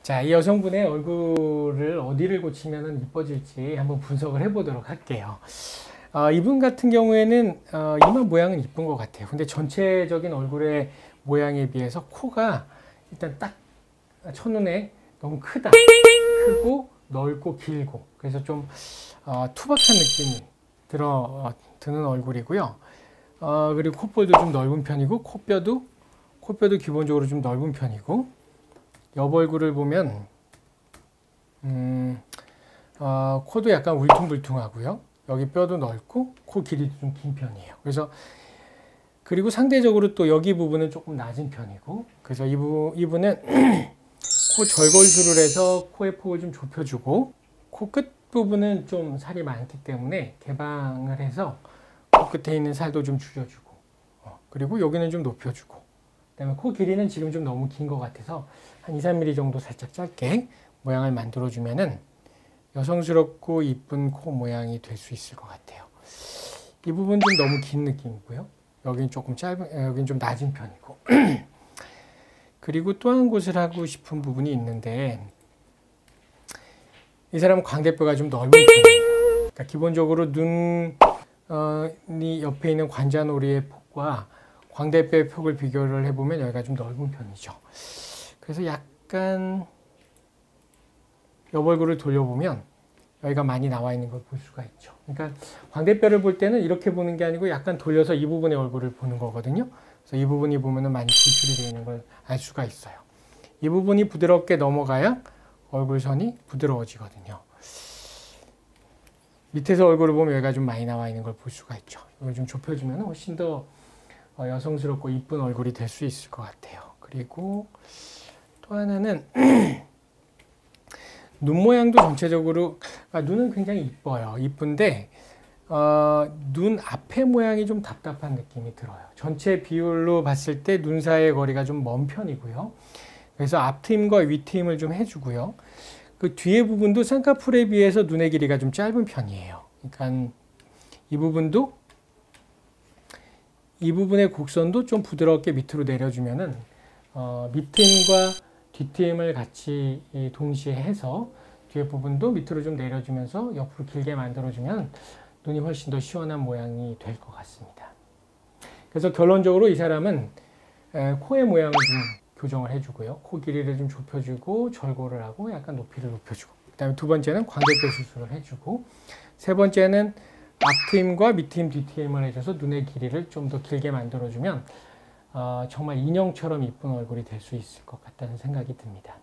자, 이 여성분의 얼굴을 어디를 고치면 이뻐질지 한번 분석을 해보도록 할게요. 이분 같은 경우에는 이마 모양은 이쁜 것 같아요. 근데 전체적인 얼굴의 모양에 비해서 코가 일단 딱 첫눈에 너무 크고 넓고 길고 그래서 좀 투박한 느낌이 드는 얼굴이고요. 그리고 콧볼도 좀 넓은 편이고 코뼈도 기본적으로 좀 넓은 편이고 옆 얼굴을 보면 코도 약간 울퉁불퉁하고요. 여기 뼈도 넓고 코 길이도 좀 긴 편이에요. 그리고 상대적으로 또 여기 부분은 조금 낮은 편이고 그래서 이분은 코 절골술을 해서 코의 폭을 좀 좁혀주고 코 끝 부분은 좀 살이 많기 때문에 개방을 해서 코 끝에 있는 살도 좀 줄여주고 그리고 여기는 좀 높여주고 그다음에 코 길이는 지금 좀 너무 긴 것 같아서 한 2~3mm 정도 살짝 짧게 모양을 만들어주면은 여성스럽고 이쁜 코 모양이 될 수 있을 것 같아요. 이 부분 좀 너무 긴 느낌이고요. 여긴 조금 여긴 좀 낮은 편이고. 그리고 또 한 곳을 하고 싶은 부분이 있는데 이 사람은 광대뼈가 좀 넓은 편이에요. 그러니까 기본적으로 눈이 옆에 있는 관자놀이의 폭과 광대뼈의 폭을 비교를 해보면 여기가 좀 넓은 편이죠. 그래서 약간 옆 얼굴을 돌려보면 여기가 많이 나와 있는 걸 볼 수가 있죠. 그러니까 광대뼈를 볼 때는 이렇게 보는 게 아니고 약간 돌려서 이 부분의 얼굴을 보는 거거든요. 그래서 이 부분이 보면은 많이 돌출이 되어 있는 걸 알 수가 있어요. 이 부분이 부드럽게 넘어가야 얼굴선이 부드러워지거든요. 밑에서 얼굴을 보면 여기가 좀 많이 나와 있는 걸 볼 수가 있죠. 이걸 좀 좁혀주면 훨씬 더 여성스럽고 이쁜 얼굴이 될 수 있을 것 같아요. 그리고 또 하나는 눈 모양도 전체적으로 눈은 굉장히 이뻐요. 이쁜데 눈 앞에 모양이 좀 답답한 느낌이 들어요. 전체 비율로 봤을 때 눈 사이의 거리가 좀 먼 편이고요. 그래서 앞트임과 윗트임을 좀 해주고요. 그 뒤에 부분도 쌍꺼풀에 비해서 눈의 길이가 좀 짧은 편이에요. 그러니까 이 부분의 곡선도 좀 부드럽게 밑으로 내려주면은 밑트임과 뒷트임을 같이 동시에 해서 뒤에 부분도 밑으로 좀 내려주면서 옆으로 길게 만들어주면 눈이 훨씬 더 시원한 모양이 될 것 같습니다. 그래서 결론적으로 이 사람은 코의 모양을 좀 교정을 해주고요. 코 길이를 좀 좁혀주고 절골을 하고 약간 높이를 높여주고 그 다음에 두 번째는 광대뼈 수술을 해주고 세 번째는 앞트임과 밑트임, 뒷트임을 해줘서 눈의 길이를 좀 더 길게 만들어주면 정말 인형처럼 이쁜 얼굴이 될 수 있을 것 같다는 생각이 듭니다.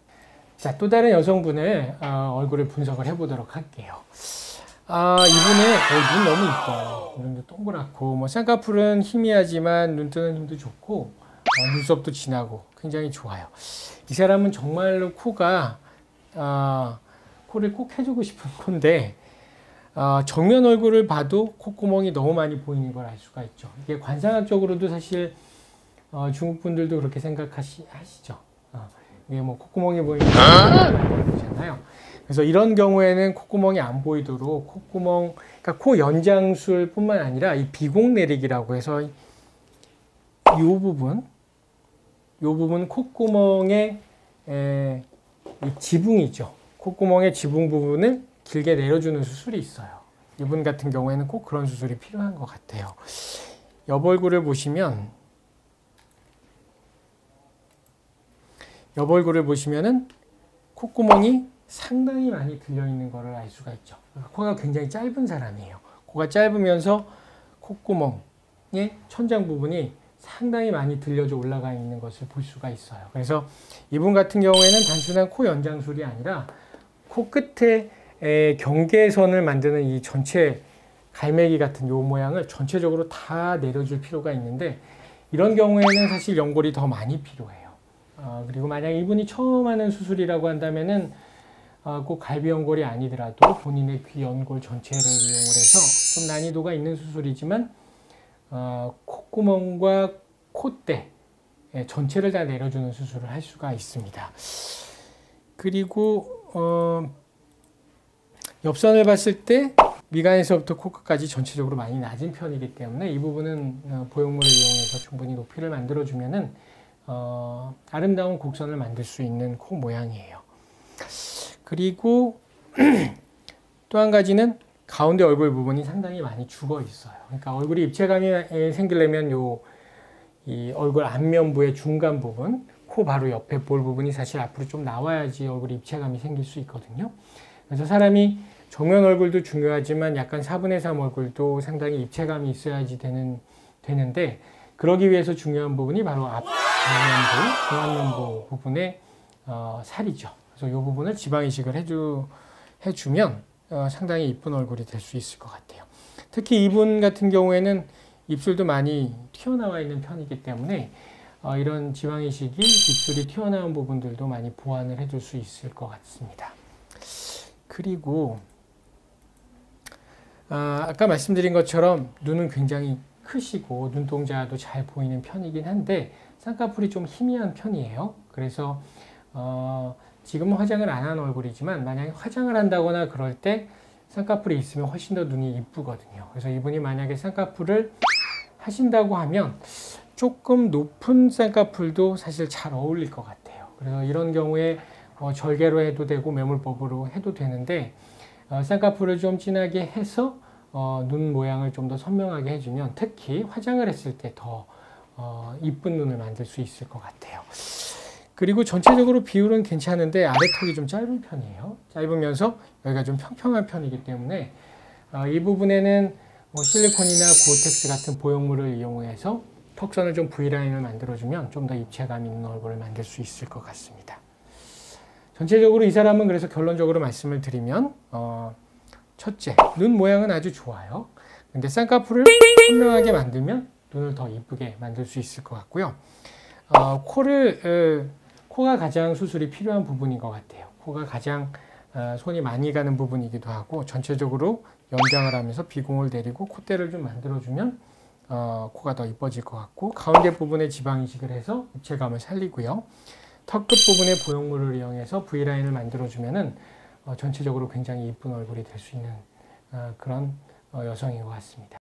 자, 또 다른 여성분의 얼굴을 분석을 해보도록 할게요. 이분의 눈 너무 이뻐요. 눈도 동그랗고 뭐 쌍꺼풀은 희미하지만 눈 뜨는 힘도 좋고 눈썹도 진하고 굉장히 좋아요. 이 사람은 정말로 코가 코를 꼭 해주고 싶은 코인데 정면 얼굴을 봐도 콧구멍이 너무 많이 보이는 걸 알 수가 있죠. 이게 관상학적으로도 사실 중국 분들도 그렇게 생각하시죠. 이게 뭐 콧구멍이 보이는 거잖아요. 그래서 이런 경우에는 콧구멍이 안 보이도록 그러니까 코 연장술뿐만 아니라 이 비공 내리기라고 해서 이 부분 콧구멍의 이 지붕이죠. 콧구멍의 지붕 부분을 길게 내려주는 수술이 있어요. 이분 같은 경우에는 꼭 그런 수술이 필요한 것 같아요. 옆 얼굴을 보시면은 콧구멍이 상당히 많이 들려 있는 것을 알 수가 있죠. 코가 굉장히 짧은 사람이에요. 코가 짧으면서 콧구멍의 천장 부분이 상당히 많이 들려져 올라가 있는 것을 볼 수가 있어요. 그래서 이분 같은 경우에는 단순한 코 연장술이 아니라 코 끝에 경계선을 만드는 이 전체 갈매기 같은 요 모양을 전체적으로 다 내려줄 필요가 있는데 이런 경우에는 사실 연골이 더 많이 필요해요. 그리고 만약 이분이 처음 하는 수술이라고 한다면은 꼭 갈비 연골이 아니더라도 본인의 귀 연골 전체를 이용을 해서 좀 난이도가 있는 수술이지만 콧구멍과 콧대 전체를 다 내려주는 수술을 할 수가 있습니다. 그리고 옆선을 봤을 때 미간에서부터 코끝까지 전체적으로 많이 낮은 편이기 때문에 이 부분은 보형물을 이용해서 충분히 높이를 만들어주면은 아름다운 곡선을 만들 수 있는 코 모양이에요. 그리고 또 한 가지는 가운데 얼굴 부분이 상당히 많이 죽어 있어요. 그러니까 얼굴이 입체감이 생기려면 이 얼굴 안면부의 중간 부분, 코 바로 옆에 볼 부분이 사실 앞으로 좀 나와야지 얼굴 입체감이 생길 수 있거든요. 그래서 사람이 정면 얼굴도 중요하지만 약간 4분의 3 얼굴도 상당히 입체감이 있어야지 되는데, 그러기 위해서 중요한 부분이 바로 앞면부, 중안면부 부분의 살이죠. 그래서 이 부분을 지방 이식을 해주면 상당히 이쁜 얼굴이 될 수 있을 것 같아요. 특히 이분 같은 경우에는 입술도 많이 튀어나와 있는 편이기 때문에 이런 지방 이식이 입술이 튀어나온 부분들도 많이 보완을 해줄 수 있을 것 같습니다. 그리고 아까 말씀드린 것처럼 눈은 굉장히 크시고 눈동자도 잘 보이는 편이긴 한데 쌍꺼풀이 좀 희미한 편이에요. 그래서 지금은 화장을 안 한 얼굴이지만 만약에 화장을 한다거나 그럴 때 쌍꺼풀이 있으면 훨씬 더 눈이 이쁘거든요. 그래서 이분이 만약에 쌍꺼풀을 하신다고 하면 조금 높은 쌍꺼풀도 사실 잘 어울릴 것 같아요. 그래서 이런 경우에 절개로 해도 되고 매몰법으로 해도 되는데 쌍꺼풀을 좀 진하게 해서 눈 모양을 좀 더 선명하게 해주면 특히 화장을 했을 때 더 이쁜 눈을 만들 수 있을 것 같아요. 그리고 전체적으로 비율은 괜찮은데 아래턱이 좀 짧은 편이에요. 짧으면서 여기가 좀 평평한 편이기 때문에 이 부분에는 실리콘이나 고텍스 같은 보형물을 이용해서 턱선을 좀 V라인을 만들어주면 좀 더 입체감 있는 얼굴을 만들 수 있을 것 같습니다. 전체적으로 이 사람은 그래서 결론적으로 말씀을 드리면 첫째, 눈 모양은 아주 좋아요. 근데 쌍꺼풀을 선명하게 만들면 눈을 더 이쁘게 만들 수 있을 것 같고요. 코가 가장 수술이 필요한 부분인 것 같아요. 코가 가장 손이 많이 가는 부분이기도 하고 전체적으로 연장을 하면서 비공을 내리고 콧대를 좀 만들어주면 코가 더 이뻐질 것 같고, 가운데 부분에 지방 이식을 해서 입체감을 살리고요. 턱 끝 부분에 보형물을 이용해서 V라인을 만들어주면은 전체적으로 굉장히 이쁜 얼굴이 될 수 있는 그런 여성인 것 같습니다.